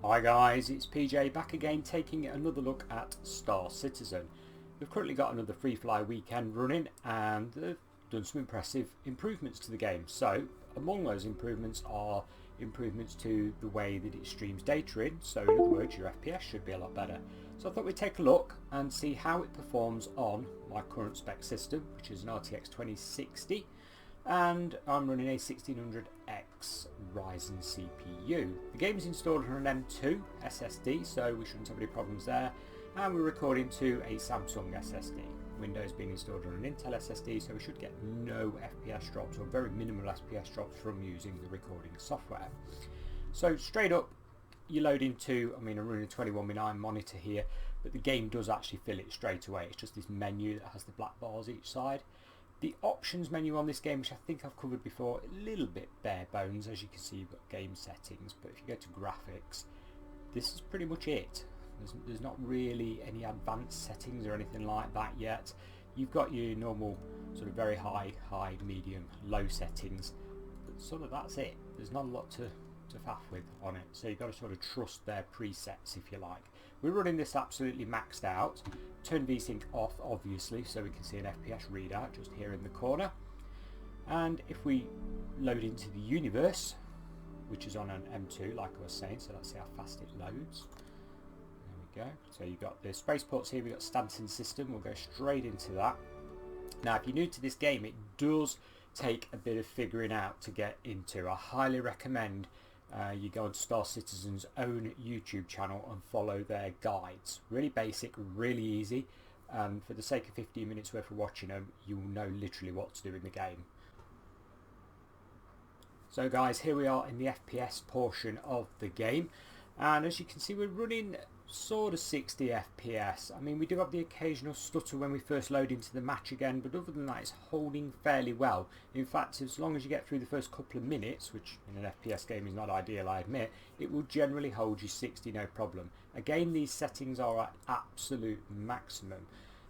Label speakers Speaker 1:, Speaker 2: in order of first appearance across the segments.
Speaker 1: Hi guys, it's PJ back again taking another look at Star Citizen. We've currently got another free fly weekend running and they've done some impressive improvements to the game. So among those improvements are improvements to the way that it streams data in, so in other words your FPS should be a lot better. So I thought we'd take a look and see how it performs on my current spec system, which is an RTX2060. And I'm running a 1600X Ryzen CPU. The game is installed on an M2 SSD, so we shouldn't have any problems there. And we're recording to a Samsung SSD. Windows being installed on an Intel SSD, so we should get no FPS drops or very minimal FPS drops from using the recording software. So straight up, you load into, I'm running a 21:9 monitor here, but the game does actually fill it straight away. It's just this menu that has the black bars each side. The options menu on this game, which I think I've covered before, a little bit bare bones. As you can see, you've got game settings, but if you go to graphics, this is pretty much it. There's not really any advanced settings or anything like that yet. You've got your normal sort of very high, medium, low settings, but sort of that's it. There's not a lot to faff with on it, so you've got to sort of trust their presets if you like. We're running this absolutely maxed out. Turn VSync off obviously, so we can see an FPS readout just here in the corner. And if we load into the universe, which is on an M2 like I was saying, so let's see how fast it loads. There we go. So you've got the spaceports here, we've got Stanton system, we'll go straight into that. Now if you're new to this game, it does take a bit of figuring out to get into. I highly recommend you go on Star Citizen's own YouTube channel and follow their guides. Really basic, really easy, and for the sake of 15 minutes worth of watching them, you will know literally what to do in the game. So guys, here we are in the FPS portion of the game, and as you can see we're running sort of 60 FPS. We do have the occasional stutter when we first load into the match again, but other than that it's holding fairly well. In fact, as long as you get through the first couple of minutes, which in an FPS game is not ideal I admit, it will generally hold you 60 no problem. Again, these settings are at absolute maximum.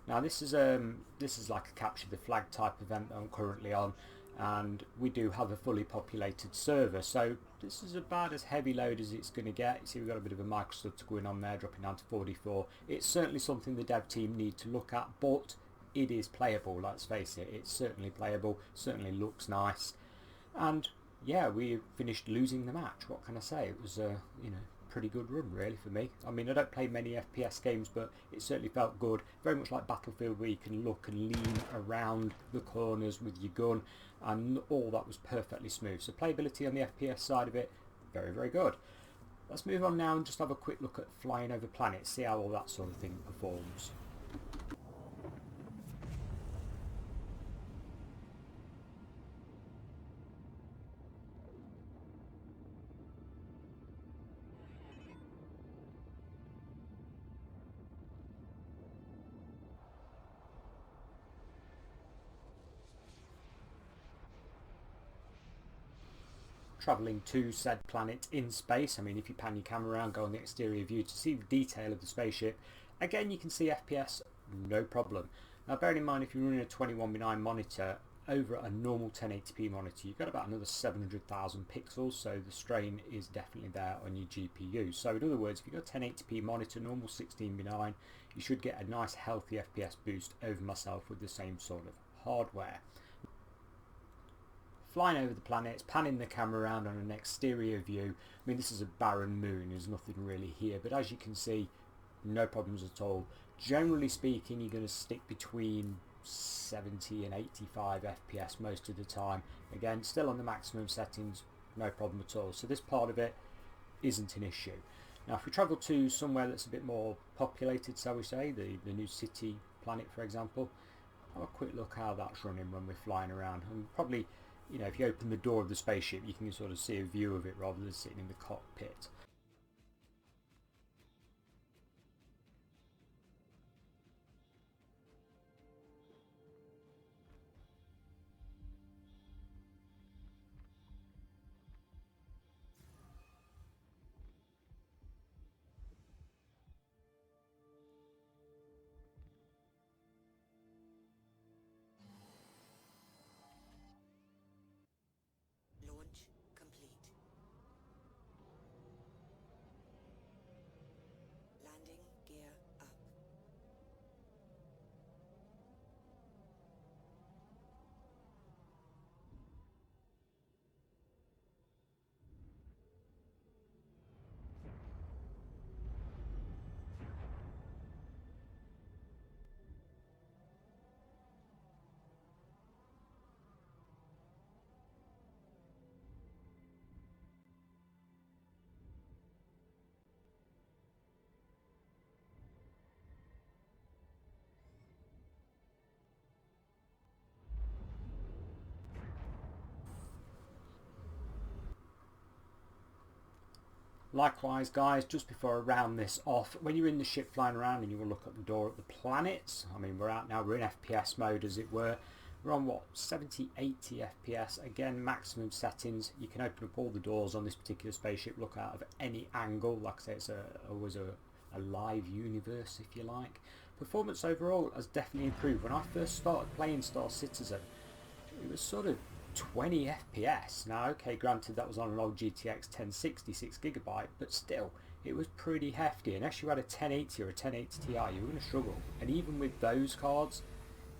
Speaker 1: Now this is like a capture the flag type event that I'm currently on, and we do have a fully populated server, so this is about as heavy load as it's going to get. You see we've got a bit of a micro stutter going on there, dropping down to 44. It's certainly something the dev team need to look at, but it is playable, let's face it. It's certainly playable, certainly looks nice, and yeah, we finished losing the match. What can I say? It was pretty good run really for me. I don't play many FPS games, but it certainly felt good. Very much like Battlefield, where you can look and lean around the corners with your gun, and all that was perfectly smooth. So playability on the FPS side of it, very, very good. Let's move on now and just have a quick look at flying over planets, see how all that sort of thing performs. Travelling to said planet in space. If you pan your camera around, go on the exterior view to see the detail of the spaceship, again you can see FPS no problem. Now bearing in mind, if you're running a 21:9 monitor over a normal 1080p monitor, you've got about another 700,000 pixels, so the strain is definitely there on your GPU. So in other words, if you've got a 1080p monitor, normal 16:9, you should get a nice healthy FPS boost over myself with the same sort of hardware. Flying over the planets, panning the camera around on an exterior view. This is a barren moon, there's nothing really here, but as you can see, no problems at all. Generally speaking, you're going to stick between 70 and 85 FPS most of the time. Again, still on the maximum settings, no problem at all. So this part of it isn't an issue. Now if we travel to somewhere that's a bit more populated, shall we say, the new city planet for example, have a quick look how that's running when we're flying around. And probably, if you open the door of the spaceship, you can sort of see a view of it rather than sitting in the cockpit. Likewise guys, just before I round this off, when you're in the ship flying around and you will look at the door at the planets, I mean we're out now, we're in FPS mode as it were, we're on what, 70, 80 FPS, again maximum settings, you can open up all the doors on this particular spaceship, look out of any angle, like I say it's always a live universe if you like. Performance overall has definitely improved. When I first started playing Star Citizen, it was sort of 20 FPS. Now okay, granted that was on an old GTX 1060 6GB, but still it was pretty hefty. Unless you had a 1080 or a 1080 Ti, you were going to struggle, and even with those cards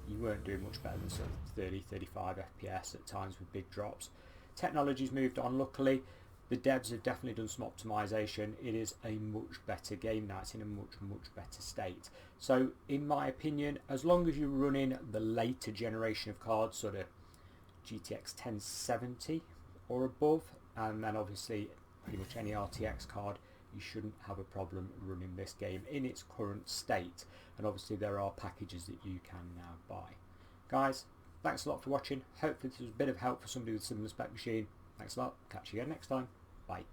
Speaker 1: you weren't doing much better than sort of 30 35 FPS at times with big drops. Technology's moved on luckily. The devs have definitely done some optimization. It is a much better game now. It's in a much better state. So in my opinion, as long as you're running the later generation of cards, sort of GTX 1070 or above, and then obviously pretty much any RTX card, you shouldn't have a problem running this game in its current state. And obviously there are packages that you can now buy. Guys, thanks a lot for watching. Hopefully this was a bit of help for somebody with a similar spec machine. Thanks a lot. Catch you again next time. Bye.